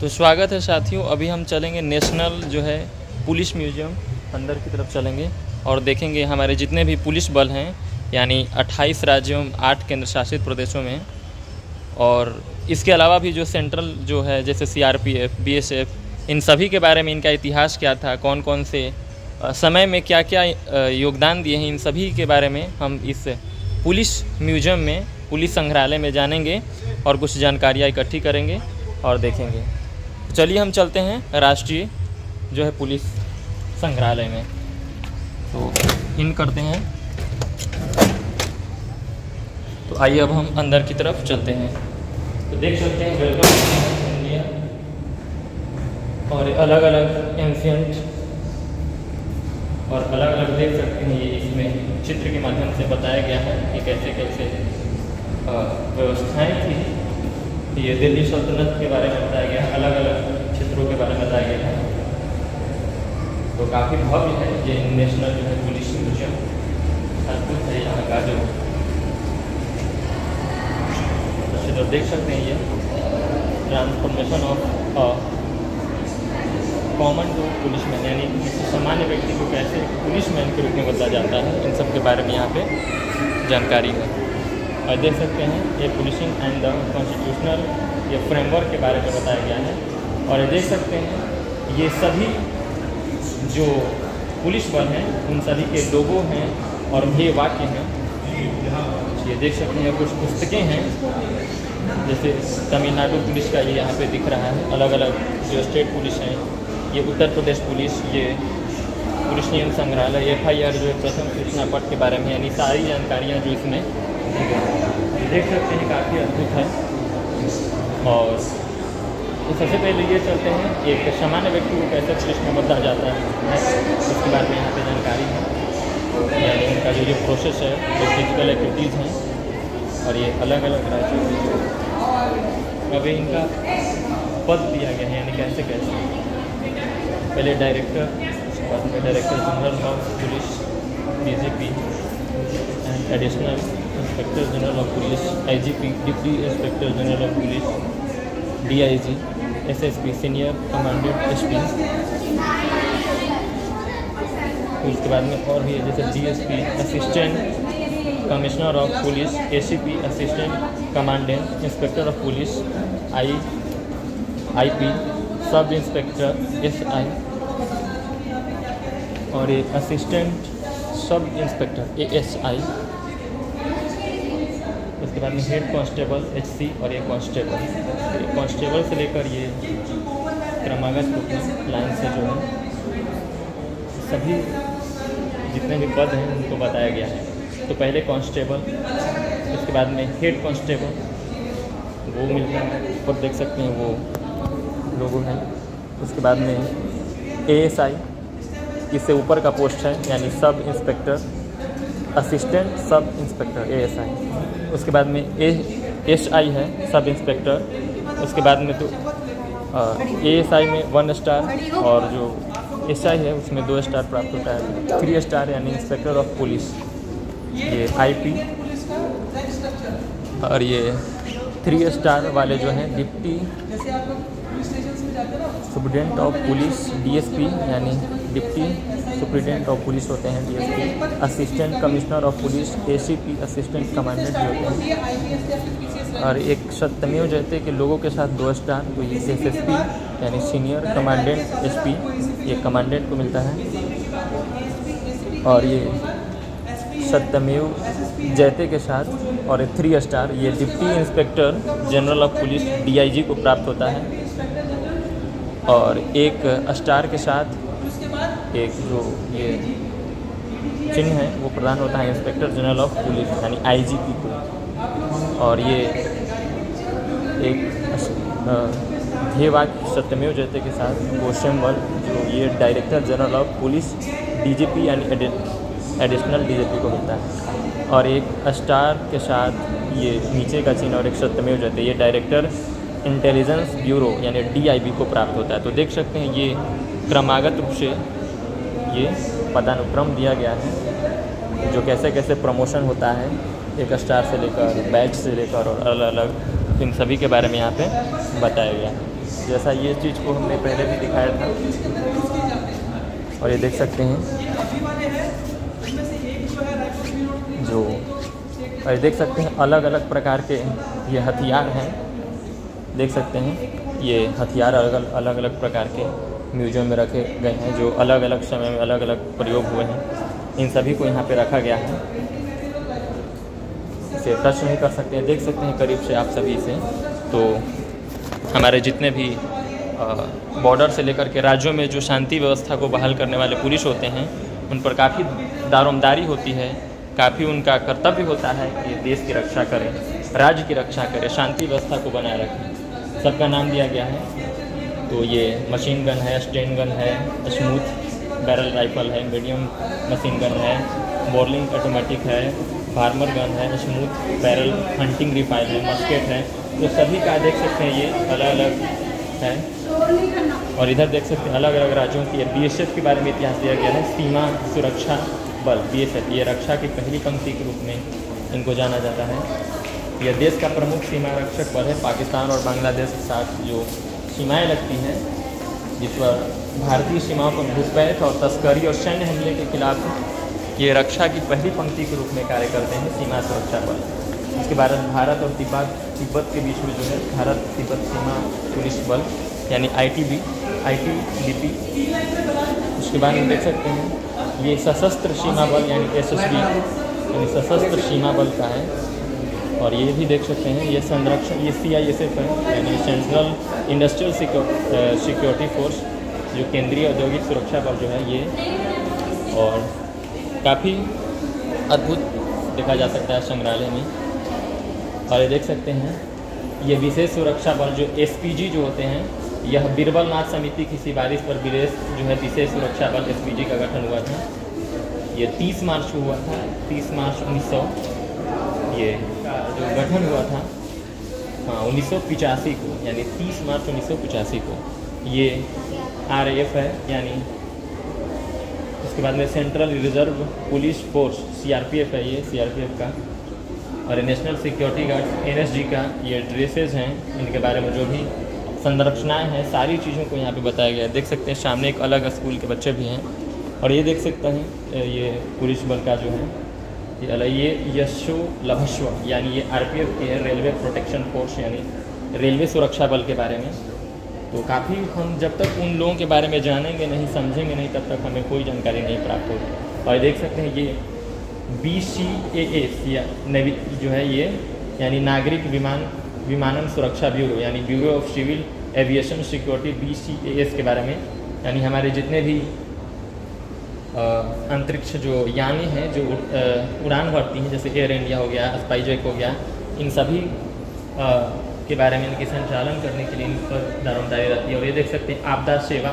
तो स्वागत है साथियों। अभी हम चलेंगे नेशनल जो है पुलिस म्यूजियम, अंदर की तरफ चलेंगे और देखेंगे हमारे जितने भी पुलिस बल हैं, यानी 28 राज्यों 8 केंद्र शासित प्रदेशों में, और इसके अलावा भी जो सेंट्रल जो है जैसे CRPF, BSF, इन सभी के बारे में, इनका इतिहास क्या था, कौन कौन से समय में क्या क्या योगदान दिए हैं, इन सभी के बारे में हम इस पुलिस म्यूजियम में, पुलिस संग्रहालय में जानेंगे और कुछ जानकारियाँ इकट्ठी करेंगे और देखेंगे। चलिए हम चलते हैं राष्ट्रीय जो है पुलिस संग्रहालय में। तो इन करते हैं। तो आइए अब हम अंदर की तरफ चलते हैं। तो देख सकते हैं वेलकम इंडिया, और अलग अलग एंशिएंट और अलग अलग देख सकते हैं, ये इसमें चित्र के माध्यम से बताया गया है कि कैसे कैसे व्यवस्थाएं थी। ये दिल्ली सल्तनत के बारे में बताया गया है, अलग अलग क्षेत्रों के बारे में बताया गया है। तो काफ़ी भव्य है ये नेशनल जो है पुलिस म्यूजियम, अद्भुत है यहाँ का जो। तो देख सकते हैं ये transformation of common to policeman, यानी किसी सामान्य व्यक्ति को कैसे पुलिसमैन के रूप में बदला जाता है, इन सब के बारे में यहाँ पे जानकारी है। और देख सकते हैं ये पुलिसिंग एंड द कॉन्स्टिट्यूशनल ये फ्रेमवर्क के बारे में बताया गया है। और ये देख सकते हैं ये सभी जो पुलिस बल हैं उन सभी के लोगो हैं और ध्येय वाक्य हैं। ये देख सकते हैं कुछ पुस्तकें हैं, जैसे तमिलनाडु पुलिस का ये यहाँ पे दिख रहा है, अलग अलग जो स्टेट पुलिस हैं, ये उत्तर प्रदेश पुलिस, ये पुलिस नियम संग्रहालय, FIR जो है प्रथम सूचना पट के बारे में, यानी सारी जानकारियाँ जो इसमें देख सकते हैं काफ़ी अद्भुत है। और तो सबसे पहले ये चलते हैं एक सामान्य व्यक्ति को कैसे पुलिस में बदला जाता है, उसके बारे में यहाँ पे जानकारी है, यानी उनका जो प्रोसेस है, जो फिजिकल एक्टिविटीज़ हैं, और ये अलग अलग राज्यों में जो अभी इनका पद दिया गया है, यानी कैसे कैसे पहले डायरेक्टर, उसके बाद में director general of police, DGP and additional inspector general of police, IGP, deputy inspector general of police, DIG, SSP, senior commandant SP। उसके बाद में और भी है जैसे DSP, assistant commissioner of police, ACP, assistant commandant inspector of police, IP, sub inspector SI, और ये assistant sub inspector ASI। उसके बाद में हेड कांस्टेबल HC, और ये कांस्टेबल से लेकर ये क्रमागत रूप में लाइन से जो है सभी जितने भी पद हैं उनको बताया गया है। तो पहले कांस्टेबल, उसके बाद में हेड कांस्टेबल, वो मिलता है, ऊपर देख सकते हैं वो लोगो है। उसके बाद में ASI, इससे ऊपर का पोस्ट है, यानी sub inspector, assistant sub inspector ASI। उसके बाद में SI है, सब इंस्पेक्टर। उसके बाद में तो ASI में 1 स्टार, और जो SI है उसमें 2 स्टार प्राप्त होता है, 3 स्टार यानी इंस्पेक्टर ऑफ पुलिस। ये IP, और ये 3 स्टार वाले जो हैं deputy superintendent of police, DSP, यानी डिप्टी सुप्रिटेंडेंट ऑफ पुलिस होते हैं DSP। Assistant commissioner of police, ACP, assistant commandant होते हैं। और एक सत्यमेव जयते के लोगों के साथ 2 स्टार, तो ये SSP यानी सीनियर कमांडेंट SP, ये कमांडेंट को मिलता है। और ये सत्यमेव जयते के साथ और 3 स्टार ये deputy inspector general of police DIG को प्राप्त होता है। और 1 स्टार के साथ एक जो ये चिन्ह है वो प्रदान होता है इंस्पेक्टर जनरल ऑफ पुलिस, यानी IGP को। और ये एक ध्येयवाक्य सत्यमेव जयते के साथ क्वेश्चन जो ये director general of police DGP यानी एडिशनल DGP को मिलता है। और 1 स्टार के साथ ये नीचे का चिन्ह और एक सत्यमेव जयते, ये डायरेक्टर इंटेलिजेंस ब्यूरो यानी DIB को प्राप्त होता है। तो देख सकते हैं ये क्रमागत रूप से ये पदानुक्रम दिया गया है, जो कैसे कैसे प्रमोशन होता है, 1 स्टार से लेकर बैच से लेकर और अलग अलग इन सभी के बारे में यहाँ पे बताया गया है। जैसा ये चीज़ को हमने पहले भी दिखाया था। और ये देख सकते हैं जो, और ये देख सकते हैं अलग अलग प्रकार के ये हथियार हैं। देख सकते हैं ये हथियार अलग अलग प्रकार के म्यूजियम में रखे गए हैं, जो अलग अलग समय में अलग अलग प्रयोग हुए हैं। इन सभी को यहाँ पे रखा गया है। इसे टच नहीं कर सकते हैं, देख सकते हैं करीब से आप सभी से। तो हमारे जितने भी बॉर्डर से लेकर के राज्यों में जो शांति व्यवस्था को बहाल करने वाले पुलिस होते हैं, उन पर काफ़ी दारोमदारी होती है, काफ़ी उनका कर्तव्य होता है कि देश की रक्षा करें, राज्य की रक्षा करें, शांति व्यवस्था को बनाए रखें। सबका नाम दिया गया है। तो ये मशीन गन है, स्टेन गन है, स्मूथ बैरल राइफल है, मीडियम मशीन गन है, बोरलिंग ऑटोमेटिक है, फार्मर गन है, स्मूथ बैरल हंटिंग रिफाइल है, मस्केट है। तो सभी का देख सकते हैं ये अलग अलग है। और इधर देख सकते हैं अलग अलग राज्यों की BSF के बारे में इतिहास दिया गया है। सीमा सुरक्षा बल BSF, ये रक्षा की पहली पंक्ति के रूप में इनको जाना जाता है। यह देश का प्रमुख सीमा रक्षक बल है। पाकिस्तान और बांग्लादेश के साथ जो सीमाएं लगती हैं, जिस पर भारतीय सीमाओं पर घुसपैठ और तस्करी और सैन्य हमले के खिलाफ ये रक्षा की पहली पंक्ति के रूप में कार्य करते हैं सीमा सुरक्षा बल। इसके बाद भारत और तिब्बत के बीच में जो है भारत तिब्बत सीमा पुलिस बल यानी ITBP। उसके बाद हम देख सकते हैं ये सशस्त्र सीमा बल यानी SSB यानी सशस्त्र सीमा बल का है। और ये भी देख सकते हैं ये संरक्षण, ये CISF है यानी सेंट्रल इंडस्ट्रियल सिक्योरिटी फोर्स, जो केंद्रीय औद्योगिक सुरक्षा बल जो है ये। और काफ़ी अद्भुत देखा जा सकता है संग्रहालय में। और ये देख सकते हैं ये विशेष सुरक्षा बल जो SPG जो होते हैं, यह बीरबल नाथ समिति की सिफारिश पर जो है विशेष सुरक्षा बल SPG का गठन हुआ था। ये 30 मार्च को हुआ था, 30 मार्च 1900 ये जो गठन हुआ था 1985 को, यानी 30 मार्च 1985 को। ये RAF है यानी। उसके बाद में central reserve police force CRPF है, ये CRPF का। और नेशनल सिक्योरिटी गार्ड NSG का ये ड्रेसेस हैं, इनके बारे में जो भी संरचनाएं हैं सारी चीज़ों को यहाँ पे बताया गया है। देख सकते हैं सामने एक अलग स्कूल के बच्चे भी हैं। और ये देख सकते हैं ये पुलिस बल का जो है ये यशो लभस्व यानी ये RPF की है, रेलवे प्रोटेक्शन फोर्स यानी रेलवे सुरक्षा बल के बारे में। तो काफ़ी हम जब तक उन लोगों के बारे में जानेंगे नहीं, समझेंगे नहीं, तब तक हमें कोई जानकारी नहीं प्राप्त होगी। और देख सकते हैं ये BCAS नेवी जो है ये यानी नागरिक विमानन सुरक्षा ब्यूरो यानी bureau of civil aviation security BCAS के बारे में। यानी हमारे जितने भी अंतरिक्ष जो यानी हैं जो उड़ान भरती हैं, जैसे एयर इंडिया हो गया, स्पाइसजेट हो गया, इन सभी के बारे में इनके संचालन करने के लिए इन पर दारोमदारी रहती है। और ये देख सकते हैं आपदा सेवा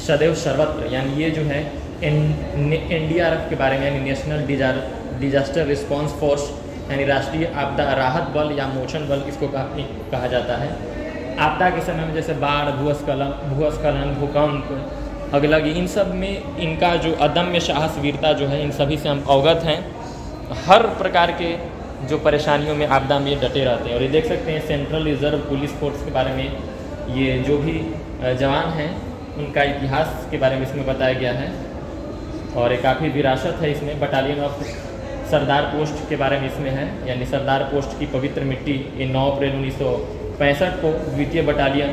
सदैव सर्वत्र यानी ये जो है NDRF के बारे में यानी नेशनल डिजास्टर रिस्पांस फोर्स यानी राष्ट्रीय आपदा राहत बल या मोचन बल इसको कहा जाता है। आपदा के समय में जैसे बाढ़, भूस्खलन, भूकंप, अगलगी, इन सब में इनका जो अदम्य साहस वीरता जो है, इन सभी से हम अवगत हैं। हर प्रकार के जो परेशानियों में आपदा में डटे रहते हैं। और ये देख सकते हैं सेंट्रल रिजर्व पुलिस फोर्स के बारे में, ये जो भी जवान हैं उनका इतिहास के बारे में इसमें बताया गया है। और ये काफ़ी विरासत है इसमें। बटालियन ऑफ सरदार पोस्ट के बारे में इसमें है, यानी सरदार पोस्ट की पवित्र मिट्टी ये 9 अप्रैल 1965 को द्वितीय बटालियन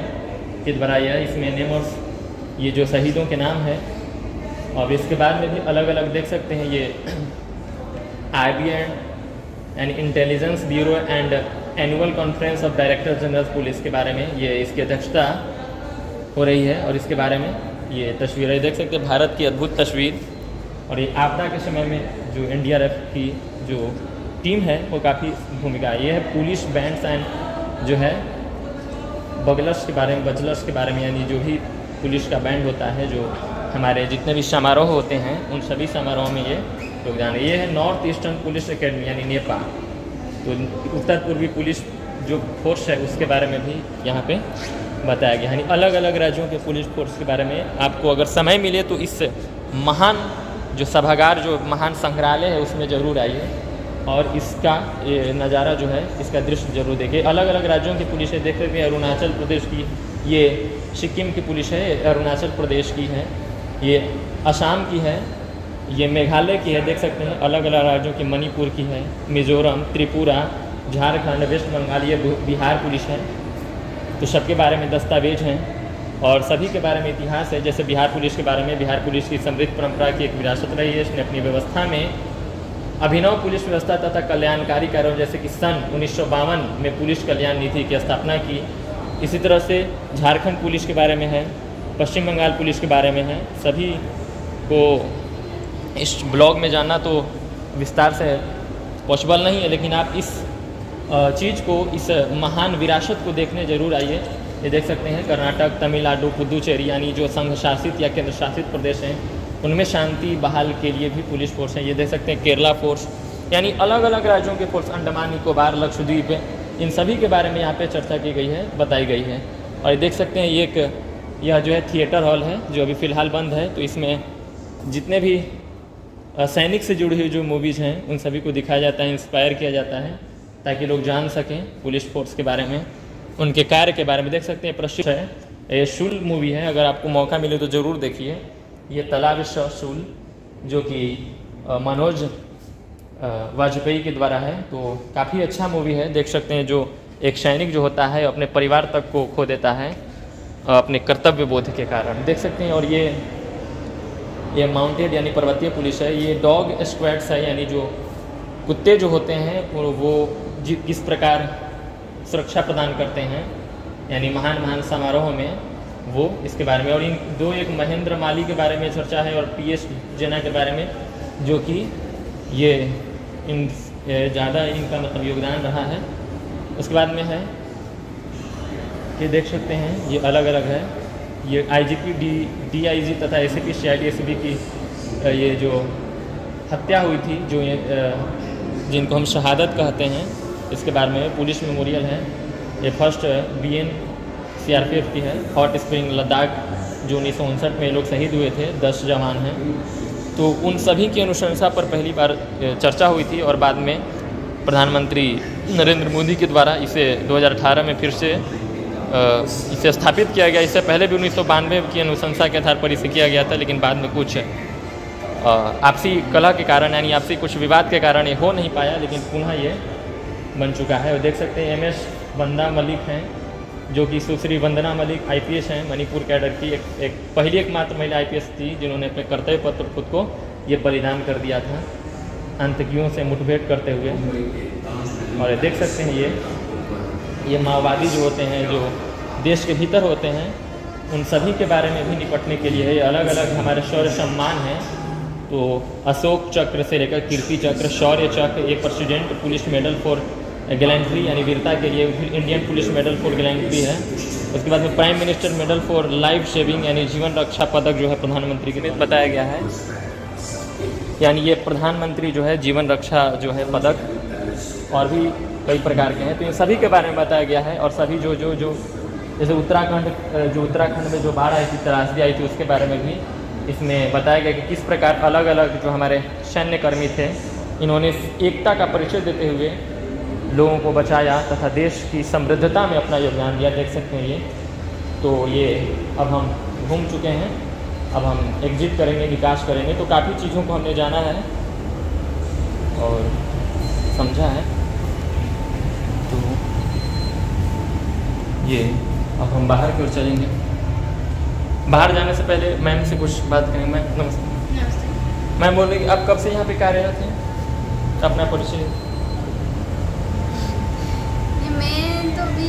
के द्वारा यह इसमें नेम और ये जो शहीदों के नाम है। और इसके बाद में भी अलग अलग देख सकते हैं ये IBN and intelligence bureau and annual conference of director general police के बारे में ये इसकी अध्यक्षता हो रही है। और इसके बारे में ये तस्वीर है, देख सकते हैं भारत की अद्भुत तस्वीर। और ये आपदा के समय में जो NDRF की जो टीम है वो काफ़ी भूमिका है। ये है पुलिस बैंड्स एंड जो है बगलर्स के बारे में यानी जो भी पुलिस का बैंड होता है, जो हमारे जितने भी समारोह होते हैं उन सभी समारोह में ये योगदान है। ये है नॉर्थ ईस्टर्न पुलिस एकेडमी यानी नेपा। तो उत्तर पूर्वी पुलिस जो फोर्स है उसके बारे में भी यहाँ पे बताया गया। यानी अलग अलग राज्यों के पुलिस फोर्स के बारे में आपको अगर समय मिले तो इस महान जो सभागार, जो महान संग्रहालय है उसमें ज़रूर आइए और इसका नज़ारा जो है, इसका दृश्य जरूर देखिए। अलग अलग राज्यों की पुलिसें देख सकते हैं। अरुणाचल प्रदेश की ये सिक्किम की पुलिस है, अरुणाचल प्रदेश की है, ये असम की है, ये मेघालय की है, देख सकते हैं अलग अलग राज्यों की, मणिपुर की है, मिज़ोरम, त्रिपुरा, झारखंड, वेस्ट बंगाल, ये बिहार पुलिस है। तो सबके बारे में दस्तावेज हैं और सभी के बारे में इतिहास है। जैसे बिहार पुलिस के बारे में, बिहार पुलिस की समृद्ध परंपरा की एक विरासत रही है। इसने अपनी व्यवस्था में अभिनव पुलिस व्यवस्था तथा कल्याणकारी कार्यों जैसे कि सन 1952 में पुलिस कल्याण नीति की स्थापना की। इसी तरह से झारखंड पुलिस के बारे में है, पश्चिम बंगाल पुलिस के बारे में है। सभी को इस ब्लॉग में जानना तो विस्तार से पॉसिबल नहीं है, लेकिन आप इस चीज़ को, इस महान विरासत को देखने ज़रूर आइए। ये देख सकते हैं कर्नाटक, तमिलनाडु, पुदुचेरी यानी जो संघ शासित या केंद्र शासित प्रदेश हैं, उनमें शांति बहाल के लिए भी पुलिस फोर्स है। ये देख सकते हैं केरला फोर्स, यानी अलग अलग राज्यों के फोर्स, अंडमान निकोबार, लक्षद्वीप, इन सभी के बारे में यहाँ पे चर्चा की गई है, बताई गई है। और ये देख सकते हैं यह जो है थिएटर हॉल है, जो अभी फ़िलहाल बंद है। तो इसमें जितने भी सैनिक से जुड़ी हुई जो मूवीज़ हैं उन सभी को दिखाया जाता है, इंस्पायर किया जाता है, ताकि लोग जान सकें पुलिस फोर्स के बारे में, उनके कार्य के बारे में। देख सकते हैं प्रसिद्ध है, ये शूल मूवी है, अगर आपको मौका मिले तो ज़रूर देखिए। ये तालाब शूल जो कि मनोज वाजपेयी के द्वारा है, तो काफ़ी अच्छा मूवी है। देख सकते हैं जो एक सैनिक जो होता है अपने परिवार तक को खो देता है अपने कर्तव्य बोध के कारण, देख सकते हैं। और ये माउंटेड यानी पर्वतीय पुलिस है। ये डॉग स्क्वाड्स है, यानी जो कुत्ते जो होते हैं वो किस प्रकार सुरक्षा प्रदान करते हैं, यानी महान समारोह में, वो इसके बारे में। और इन दो, एक महेंद्र माली के बारे में चर्चा है और PS जेना के बारे में, जो कि ये ज़्यादा इनका मतलब योगदान रहा है। उसके बाद में है, ये देख सकते हैं ये अलग अलग है, ये IGP, DIG तथा ACP, CID, ACP की ये जो हत्या हुई थी, जो ये जिनको हम शहादत कहते हैं, इसके बारे में पुलिस मेमोरियल है। ये फर्स्ट BN CRPF की है, हॉट स्प्रिंग लद्दाख, जो 1959 में लोग शहीद हुए थे, 10 जवान हैं। तो उन सभी की अनुशंसा पर पहली बार चर्चा हुई थी और बाद में प्रधानमंत्री नरेंद्र मोदी के द्वारा इसे 2018 में फिर से इसे स्थापित किया गया। इससे पहले भी 1992 की अनुशंसा के आधार पर इसे किया गया था, लेकिन बाद में कुछ आपसी कलह के कारण, यानी आपसी कुछ विवाद के कारण ये हो नहीं पाया, लेकिन पुनः ये बन चुका है। और देख सकते हैं MS वंदना मलिक हैं, जो कि सुश्री वंदना मलिक IPS हैं, मणिपुर कैडर की एक पहली एकमात्र महिला IPS थी जिन्होंने अपने कर्तव्य पत्र पर खुद को ये बलिदान कर दिया था आतंकियों से मुठभेड़ करते हुए। और ये देख सकते हैं ये माओवादी जो होते हैं, जो देश के भीतर होते हैं, उन सभी के बारे में भी निपटने के लिए ये अलग अलग हमारे शौर्य सम्मान हैं। तो अशोक चक्र से लेकर कीर्ति चक्र, शौर्य चक्र, एक president police medal for gallantry यानी वीरता के लिए, फिर Indian police medal for gallantry है। उसके बाद में prime minister medal for life saving यानी जीवन रक्षा पदक जो है प्रधानमंत्री के लिए बताया गया है, यानी ये प्रधानमंत्री जो है जीवन रक्षा जो है पदक, और भी कई प्रकार के हैं। तो इन सभी के बारे में बताया गया है। और सभी जो जैसे उत्तराखंड में जो बाढ़ आई थी, त्रासदी आई थी, उसके बारे में भी इसमें बताया गया कि किस प्रकार अलग अलग जो हमारे सैन्यकर्मी थे, इन्होंने एकता का परिचय देते हुए लोगों को बचाया तथा देश की समृद्धता में अपना योगदान दिया। देख सकते हैं ये। तो ये अब हम घूम चुके हैं, अब हम एग्जिट करेंगे, विकास करेंगे। तो काफ़ी चीज़ों को हमने जाना है और समझा है। तो ये अब हम बाहर की ओर चलेंगे। बाहर जाने से पहले मैम से कुछ बात करेंगे। मैम नमस्ते। मैम बोल रही कि आप कब से यहाँ पे कार्यरत हैं? अपना परिचय। मैं तो भी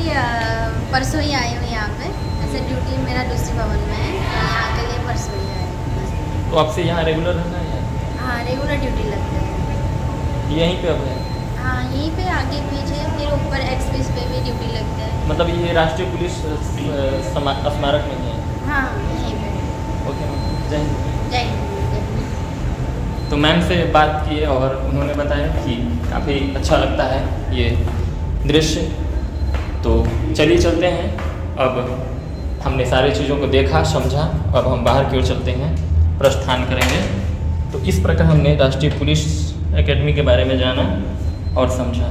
परसों ही आई हूँ यहाँ पे, ऐसे ड्यूटी मेरा दूसरी भवन में है, यहाँ के लिए परसों ही आई। तो आपसे यहाँ रेगुलर रहना है? हाँ, रेगुलर ड्यूटी लगती है। यहीं पे अब है? हाँ, यहीं पे आगे पीछे, फिर ऊपर एक्सप्रेस पे भी ड्यूटी लगता है। मतलब ये राष्ट्रीय पुलिस स्मारक में ही है? हाँ, यहीं पे। ओके मैम, जय हिंद। जय हिंद। तो मैम से बात की और उन्होंने बताया कि काफ़ी अच्छा लगता है ये दृश्य। तो चलिए चलते हैं। अब हमने सारी चीज़ों को देखा, समझा, अब हम बाहर की ओर चलते हैं, प्रस्थान करेंगे। तो इस प्रकार हमने राष्ट्रीय पुलिस एकेडमी के बारे में जाना और समझा।